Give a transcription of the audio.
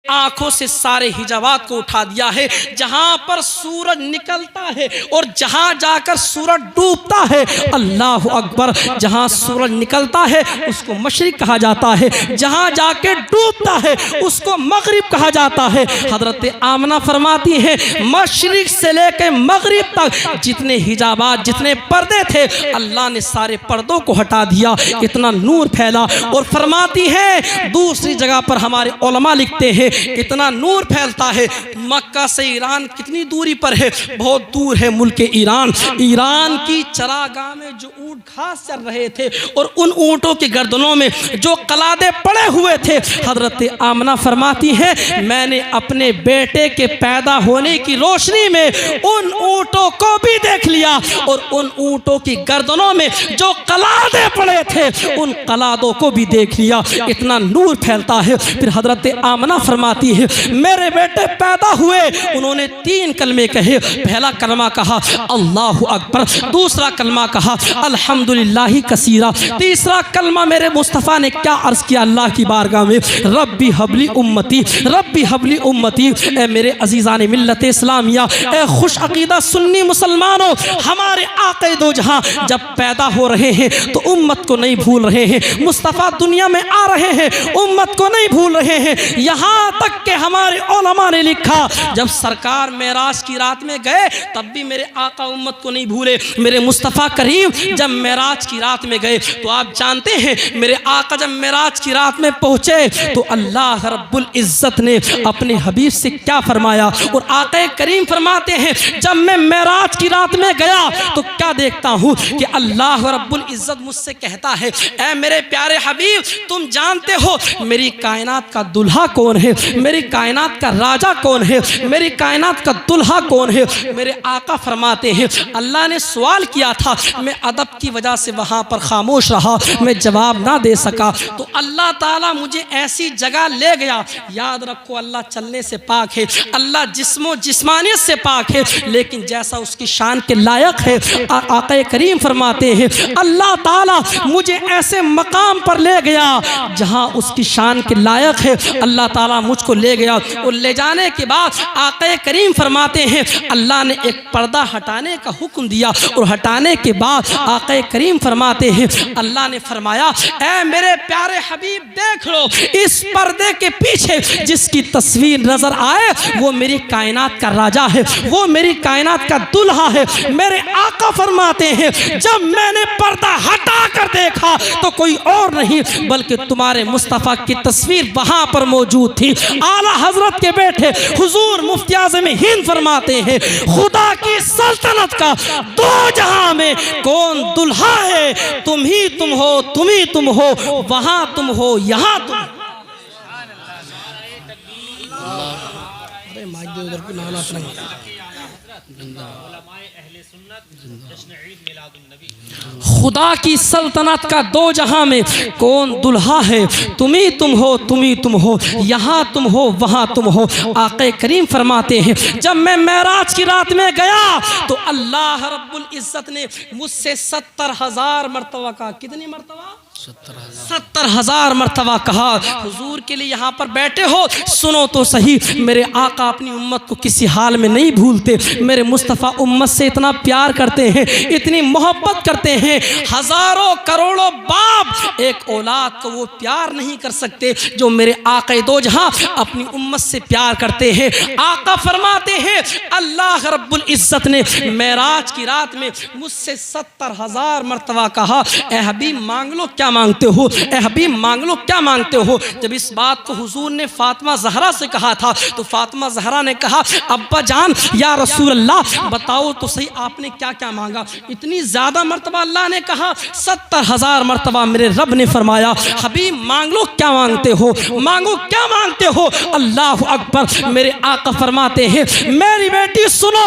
आंखों से सारे हिजाबात को उठा दिया है। जहां पर सूरज निकलता है और जहां जाकर सूरज डूबता है, अल्लाह अकबर, जहां सूरज निकलता है उसको मशरिक कहा जाता है, जहां जाके डूबता है उसको मगरिब कहा जाता है। हजरत आमना फरमाती हैं मशरिक से लेकर मगरिब तक जितने हिजाबात, जितने पर्दे थे, अल्लाह ने सारे पर्दों को हटा दिया, इतना नूर फैला। और फरमाती हैं दूसरी जगह पर हमारे उलमा लिखते हैं इतना नूर फैलता है। मक्का से ईरान कितनी दूरी पर है? बहुत दूर है मुल्क ईरान। ईरान की चरागाह में जो ऊंट घास चर रहे थे और उन ऊंटों की गर्दनों में जो कलादे पड़े हुए थे, हजरत आमना फरमाती हैं मैंने अपने बेटे के पैदा होने की रोशनी में उन ऊंटों को भी देख लिया और उन ऊंटों की गर्दनों में जो कलादे पड़े थे उन कलादों को भी देख लिया, इतना नूर फैलता है। फिर हजरत आमना फरमाती है मेरे बेटे पैदा हुए, उन्होंने 3 कलमे कहे। पहला कलमा कहा अल्लाहु अकबर, दूसरा कलमा कहा अल्हम्दुलिल्लाहि कसीरा, तीसरा कलमा मेरे मुस्तफ़ा ने क्या अर्ज किया अल्लाह की बारगाह में, रब्बी हबली उम्मती, रब्बी हबली उम्मती। ए मेरे अजीज़ान मिल्लत इस्लामिया, ए खुश अकीदा सुन्नी मुसलमानों, हमारे आक़े दो जहां जब पैदा हो रहे हैं तो उम्मत को नहीं भूल रहे हैं। मुस्तफ़ा दुनिया में आ रहे हैं, उम्मत को नहीं भूल रहे हैं। यहाँ तक के हमारे उलमा ने लिखा जब सरकार मेराज की रात में गए तब भी मेरे आका उम्मत को नहीं भूले। मेरे मुस्तफ़ा करीम जब मेराज की रात में गए तो आप जानते हैं मेरे आका जब मेराज की रात में पहुँचे तो अल्लाह रब्बुल इज़्ज़त ने अपने हबीब से क्या फरमाया। और आका करीम फरमाते हैं जब मैं मेराज की रात में गया तो क्या देखता हूँ कि अल्लाह रब्बुल इज़्ज़त मुझसे कहता है ऐ मेरे प्यारे हबीब तुम जानते हो मेरी कायनात का दुल्हा कौन है, मेरी कायनात का राजा कौन है, मेरी कायनात का दुल्हा कौन है। मेरे आका फरमाते हैं अल्लाह ने सवाल किया था, मैं अदब की वजह से वहाँ पर खामोश रहा, मैं जवाब ना दे सका, तो अल्लाह ताला मुझे ऐसी जगह ले गया। याद रखो अल्लाह चलने से पाक है, अल्लाह जिस्मो जिस्मानियत से पाक है, लेकिन जैसा उसकी शान के लायक है आका करीम फरमाते हैं अल्लाह ताला मुझे ऐसे मकाम पर ले गया जहाँ उसकी शान के लायक है। अल्लाह ताला मुझको ले गया और ले जाने के बाद आक़ा करीम फरमाते हैं अल्लाह ने एक पर्दा हटाने का हुक्म दिया और हटाने के बाद आक़ा करीम फरमाते हैं अल्लाह ने फरमाया ऐ मेरे प्यारे हबीब देख लो इस पर्दे के पीछे जिसकी तस्वीर नजर आए वो मेरी कायनात का राजा है, वो मेरी कायनात का दुल्हा है। मेरे आका फरमाते हैं जब मैंने पर्दा हटा कर देखा तो कोई और नहीं बल्कि तुम्हारे मुस्तफ़ा की तस्वीर वहां पर मौजूद थी। आला हजरत के बेटे हुजूर मुफ्ती आज़म हिंद फरमाते हैं खुदा की सल्तनत का 2 जहां में कौन दुल्हा है, तुम ही तुम हो, तुम ही तुम हो, वहां तुम हो, यहाँ तुम। अरे माइक दे उधर को नाना अपना खुदा की सल्तनत का 2 जहां में कौन दुल्हा है, तुम ही तुम हो, तुम ही तुम हो, यहाँ तुम हो, वहाँ तुम हो। आक़ा करीम फरमाते हैं जब मैं मेराज की रात में गया तो अल्लाह रब्बुल इज़्ज़त ने मुझसे 70,000 मरतबा कहा। कितनी मरतबा? 70,000 मरतबा कहा हुजूर के लिए यहाँ पर बैठे हो सुनो तो सही, मेरे आका अपनी उम्मत को किसी हाल में नहीं भूलते। मेरे मुस्तफ़ा उम्मत से इतना प्यार करते हैं, इतनी मोहब्बत करते हैं, हज़ारों करोड़ों बाप एक औलाद को वो प्यार नहीं कर सकते जो मेरे आका दो जहां अपनी उम्मत से प्यार करते हैं। आका फरमाते हैं अल्लाह रब्बुल इज़्ज़त ने मेराज की रात में मुझसे 70,000 मरतबा कहा ए हबीब मांग लो क्या मांगते हो, ए हबीब मांग लो क्या मांगते हो। जब इस बात को हुजूर ने फातिमा ज़हरा से कहा था तो फातिमा ज़हरा ने कहा अब्बा जान या रसूल अल्लाह बताओ तो सही आपने क्या क्या मांगा। इतनी ज़्यादा मरतबा अल्लाह ने कहा, 70,000 मरतबा मेरे रब ने फरमाया हबीब मांग लो क्या मांगते हो, मांगो क्या मांगते हो। अल्लाह अकबर। मेरे आका फरमाते हैं मेरी बेटी सुनो